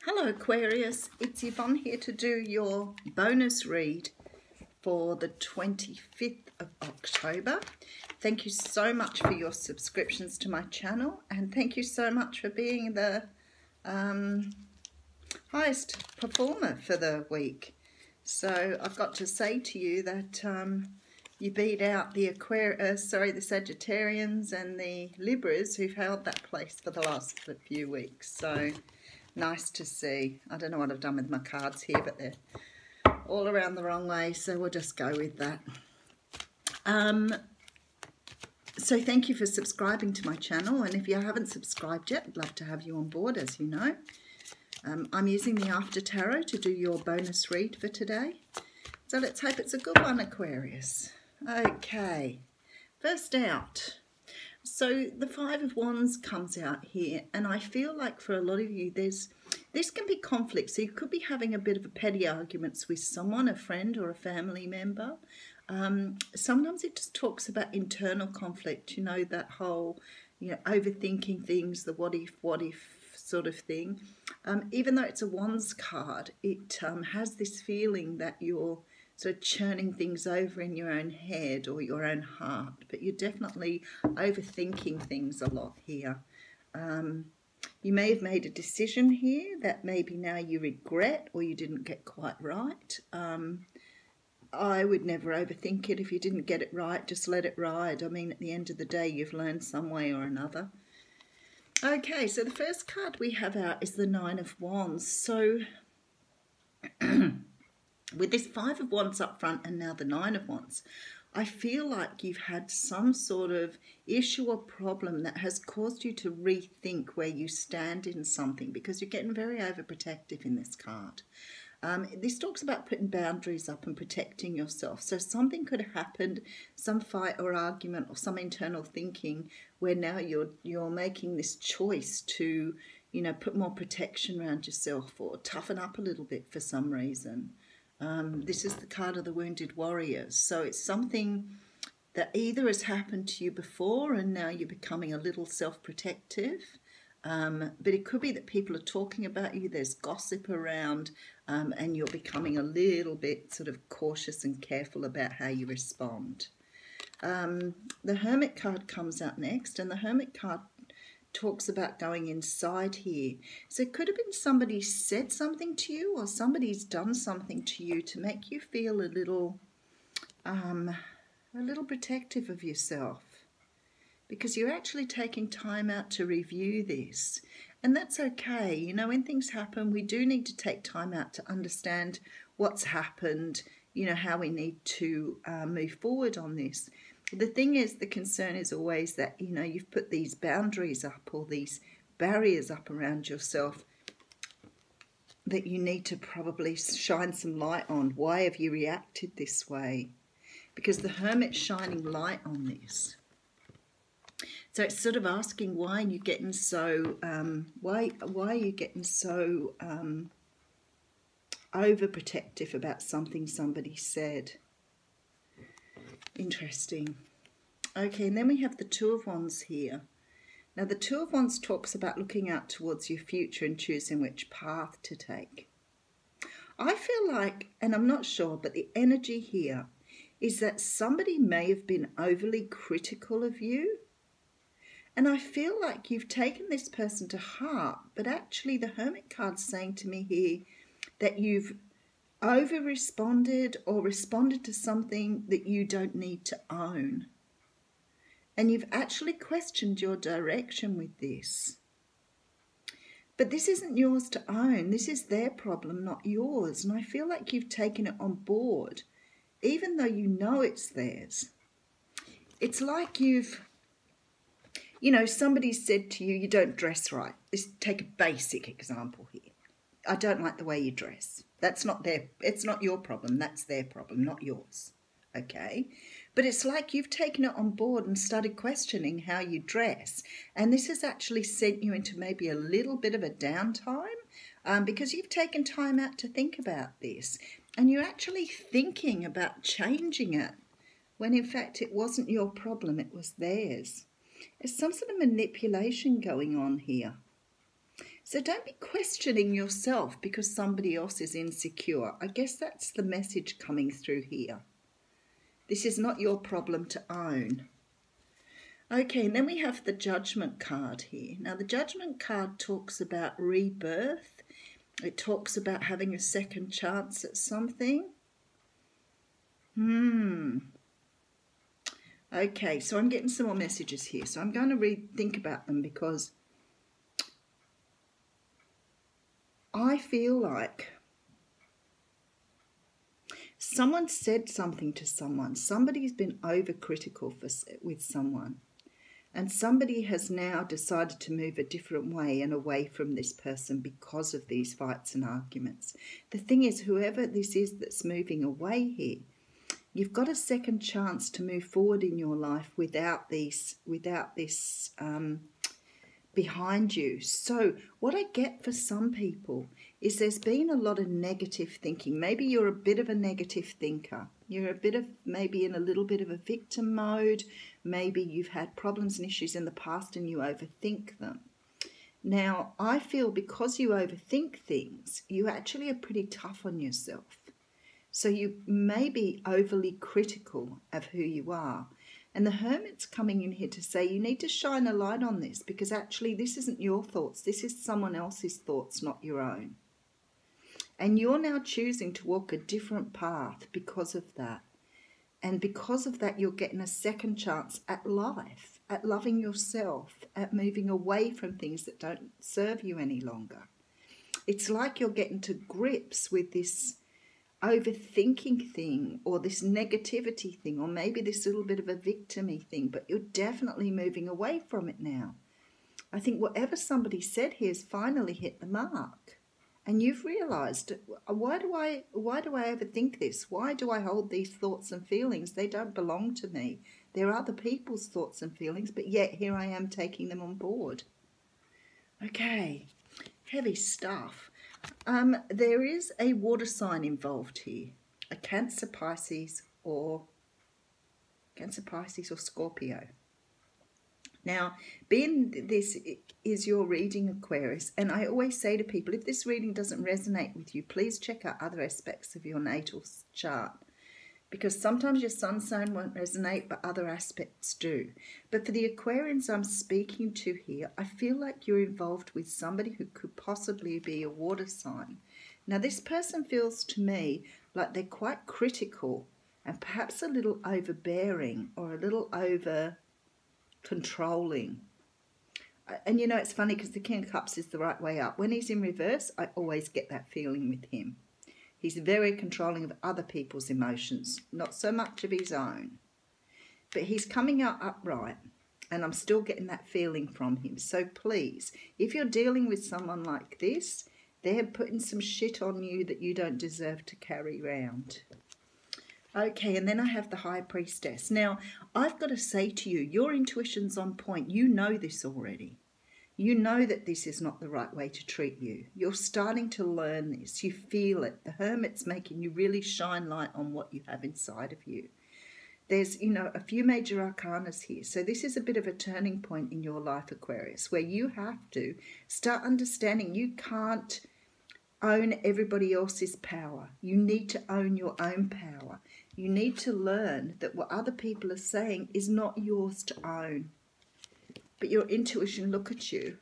Hello Aquarius, it's Yvonne here to do your bonus read for the 25th of October. Thank you so much for your subscriptions to my channel, and thank you so much for being the highest performer for the week. So I've got to say to you that you beat out the the Sagittarians and the Libras who've held that place for the last few weeks. So nice to see. I don't know what I've done with my cards here, but they're all around the wrong way, so we'll just go with that. So thank you for subscribing to my channel, and if you haven't subscribed yet, I'd love to have you on board, as you know. I'm using the After Tarot to do your bonus read for today. So let's hope it's a good one, Aquarius. Okay, first out. So the Five of Wands comes out here, and I feel like for a lot of you, this can be conflict. So you could be having a bit of a petty arguments with someone, a friend or a family member. Sometimes it just talks about internal conflict, you know, that whole, overthinking things, the what if sort of thing. Even though it's a Wands card, it has this feeling that you're sort of churning things over in your own head or your own heart, but you're definitely overthinking things a lot here. You may have made a decision here that maybe now you regret or you didn't get quite right. I would never overthink it. If you didn't get it right, just let it ride. I mean, at the end of the day, you've learned some way or another. Okay, so the first card we have out is the Nine of Wands. So with this Five of Wands up front and now the Nine of Wands, I feel like you've had some sort of issue or problem that has caused you to rethink where you stand in something, because you're getting very overprotective in this card. This talks about putting boundaries up and protecting yourself. So something could have happened, some fight or argument or some internal thinking, where now you're making this choice to, put more protection around yourself or toughen up a little bit for some reason. This is the card of the Wounded Warriors. So it's something that either has happened to you before and now you're becoming a little self-protective. But it could be that people are talking about you, there's gossip around, and you're becoming a little bit sort of cautious and careful about how you respond. The Hermit card comes out next, and the Hermit card talks about going inside here. So it could have been somebody said something to you, or somebody's done something to you to make you feel a little protective of yourself, because you're actually taking time out to review this. And that's okay. When things happen, we do need to take time out to understand what's happened, how we need to move forward on this. The thing is, the concern is always that, you've put these boundaries up or these barriers up around yourself that you need to probably shine some light on. Why have you reacted this way? Because the Hermit's shining light on this. So it's sort of asking, why are you getting so overprotective about something somebody said? Interesting. Okay, and then we have the Two of Wands here. Now the Two of Wands talks about looking out towards your future and choosing which path to take. I feel like, and I'm not sure, but the energy here is that somebody may have been overly critical of you. And I feel like you've taken this person to heart, but actually the Hermit card's saying to me here that you've over-responded or responded to something that you don't need to own. And you've actually questioned your direction with this. But this isn't yours to own. This is their problem, not yours. And I feel like you've taken it on board, even though you know it's theirs. It's like somebody said to you, you don't dress right. Let's take a basic example here. I don't like the way you dress. It's not your problem. That's their problem, not yours. Okay? But it's like you've taken it on board and started questioning how you dress. And this has actually sent you into maybe a little bit of a downtime because you've taken time out to think about this. And you're actually thinking about changing it when in fact it wasn't your problem, it was theirs. There's some sort of manipulation going on here. So don't be questioning yourself because somebody else is insecure. I guess that's the message coming through here. This is not your problem to own. Okay, and then we have the Judgment card here. Now, the Judgment card talks about rebirth. It talks about having a second chance at something. Okay, so I'm getting some more messages here. So I'm going to think about them because I feel like someone said something to someone. Somebody's been overcritical with someone. And somebody has now decided to move a different way and away from this person because of these fights and arguments. The thing is, whoever this is that's moving away here, you've got a second chance to move forward in your life without this behind you. So what I get for some people is there's been a lot of negative thinking. Maybe you're a bit of a negative thinker. You're a bit of maybe in a little bit of a victim mode. Maybe you've had problems and issues in the past and you overthink them. Now, I feel because you overthink things, you actually are pretty tough on yourself. So you may be overly critical of who you are. And the Hermit's coming in here to say you need to shine a light on this because actually this isn't your thoughts. This is someone else's thoughts, not your own. And you're now choosing to walk a different path because of that. And because of that, you're getting a second chance at life, at loving yourself, at moving away from things that don't serve you any longer. It's like you're getting to grips with this overthinking thing or this negativity thing or maybe this little bit of a victim-y thing, but you're definitely moving away from it now. I think whatever somebody said here has finally hit the mark. And you've realised, why do I overthink this? Why do I hold these thoughts and feelings? They don't belong to me. They're other people's thoughts and feelings, but yet here I am taking them on board. Okay, heavy stuff. There is a water sign involved here, a Cancer, Pisces, or Scorpio. Now, being this is your reading, Aquarius, and I always say to people, if this reading doesn't resonate with you, please check out other aspects of your natal chart. Because sometimes your sun sign won't resonate, but other aspects do. But for the Aquarians I'm speaking to here, I feel like you're involved with somebody who could possibly be a water sign. Now, this person feels to me like they're quite critical and perhaps a little overbearing or a little over controlling. And you know, it's funny because the King of Cups is the right way up. When he's in reverse, I always get that feeling with him. He's very controlling of other people's emotions, not so much of his own. But he's coming out upright, and I'm still getting that feeling from him. So please, if you're dealing with someone like this, they're putting some shit on you that you don't deserve to carry around. Okay, and then I have the High Priestess. Now, I've got to say to you, your intuition's on point. You know this already. You know that this is not the right way to treat you. You're starting to learn this. You feel it. The Hermit's making you really shine light on what you have inside of you. There's, you know, a few major arcanas here. So this is a bit of a turning point in your life, Aquarius, where you have to start understanding you can't own everybody else's power. You need to own your own power. You need to learn that what other people are saying is not yours to own. But your intuition, look at you.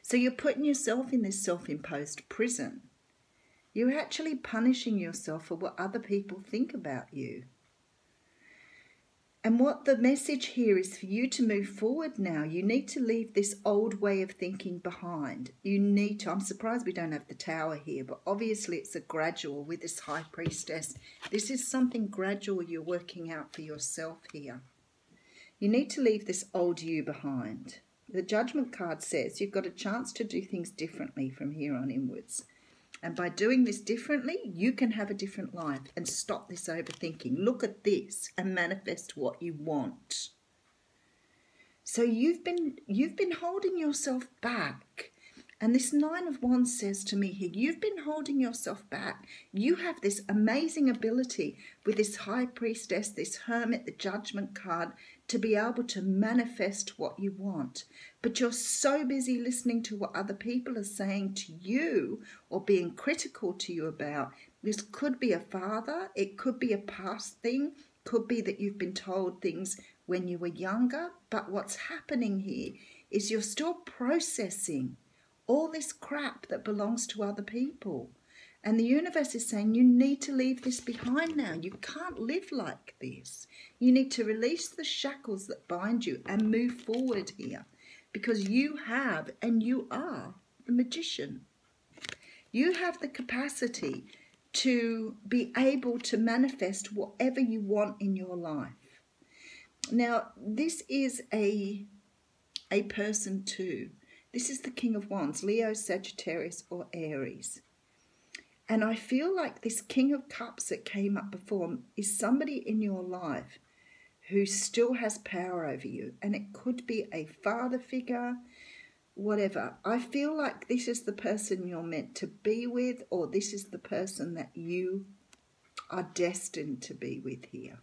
So you're putting yourself in this self-imposed prison. You're actually punishing yourself for what other people think about you. And what the message here is for you to move forward now. You need to leave this old way of thinking behind. You need to. I'm surprised we don't have the Tower here, but obviously it's a gradual with this High Priestess. This is something gradual you're working out for yourself here. You need to leave this old you behind. The Judgment card says you've got a chance to do things differently from here on inwards. And by doing this differently, you can have a different life and stop this overthinking. Look at this and manifest what you want. So you've been holding yourself back. And this Nine of Wands says to me here, you've been holding yourself back. You have this amazing ability with this High Priestess, this Hermit, the Judgment card, to be able to manifest what you want. But you're so busy listening to what other people are saying to you or being critical to you about. This could be a father, it could be a past thing, could be that you've been told things when you were younger. But what's happening here is you're still processing all this crap that belongs to other people. And the universe is saying you need to leave this behind now. You can't live like this. You need to release the shackles that bind you and move forward here, because you have and you are the magician. You have the capacity to be able to manifest whatever you want in your life. Now, this is a person too. This is the King of Wands, Leo, Sagittarius or Aries. And I feel like this King of Cups that came up before is somebody in your life who still has power over you. And it could be a father figure, whatever. I feel like this is the person you're meant to be with, or this is the person that you are destined to be with here.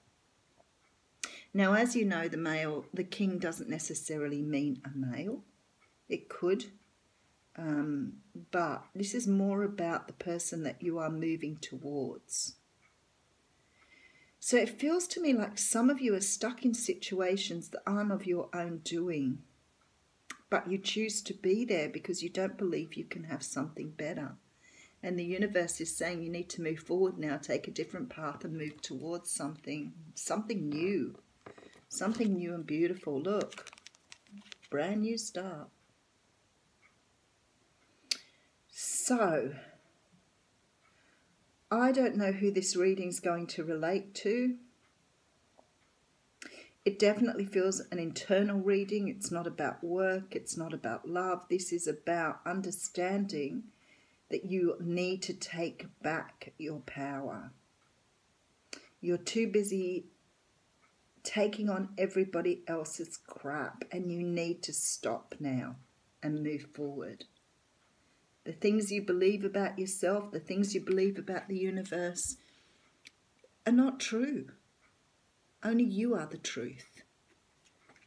Now, as you know, the king doesn't necessarily mean a male. It could. But this is more about the person that you are moving towards. So it feels to me like some of you are stuck in situations that aren't of your own doing, but you choose to be there because you don't believe you can have something better. And the universe is saying you need to move forward now, take a different path and move towards something new and beautiful. Look, brand new start. So, I don't know who this reading's going to relate to. It definitely feels an internal reading. It's not about work. It's not about love. This is about understanding that you need to take back your power. You're too busy taking on everybody else's crap, and you need to stop now and move forward. The things you believe about yourself, the things you believe about the universe are not true. Only you are the truth.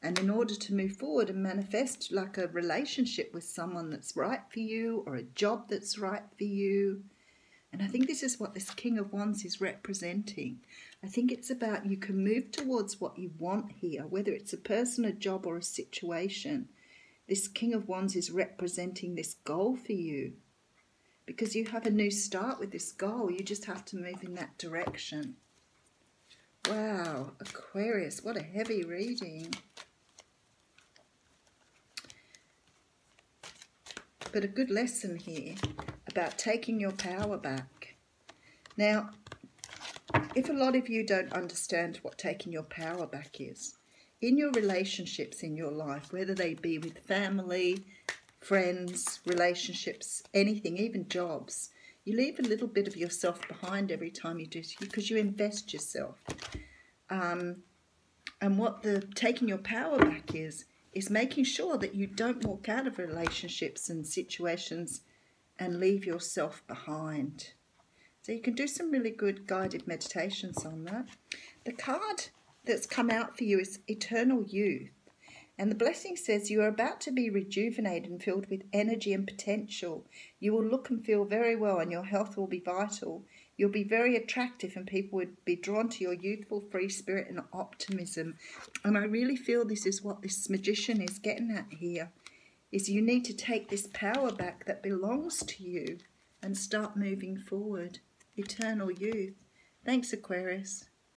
And in order to move forward and manifest like a relationship with someone that's right for you, or a job that's right for you, and I think this is what this King of Wands is representing. I think it's about you can move towards what you want here, whether it's a person, a job or a situation. This King of Wands is representing this goal for you, because you have a new start with this goal. You just have to move in that direction. Wow, Aquarius, what a heavy reading. But a good lesson here about taking your power back. Now, if a lot of you don't understand what taking your power back is, in your relationships in your life, whether they be with family, friends, relationships, anything, even jobs, you leave a little bit of yourself behind every time you do, because you invest yourself. And what the taking your power back is making sure that you don't walk out of relationships and situations and leave yourself behind. So you can do some really good guided meditations on that. The card that's come out for you is Eternal Youth. And the blessing says you are about to be rejuvenated and filled with energy and potential. You will look and feel very well, and your health will be vital. You'll be very attractive, and people would be drawn to your youthful free spirit and optimism. And I really feel this is what this magician is getting at here, is you need to take this power back that belongs to you and start moving forward. Eternal Youth. Thanks, Aquarius.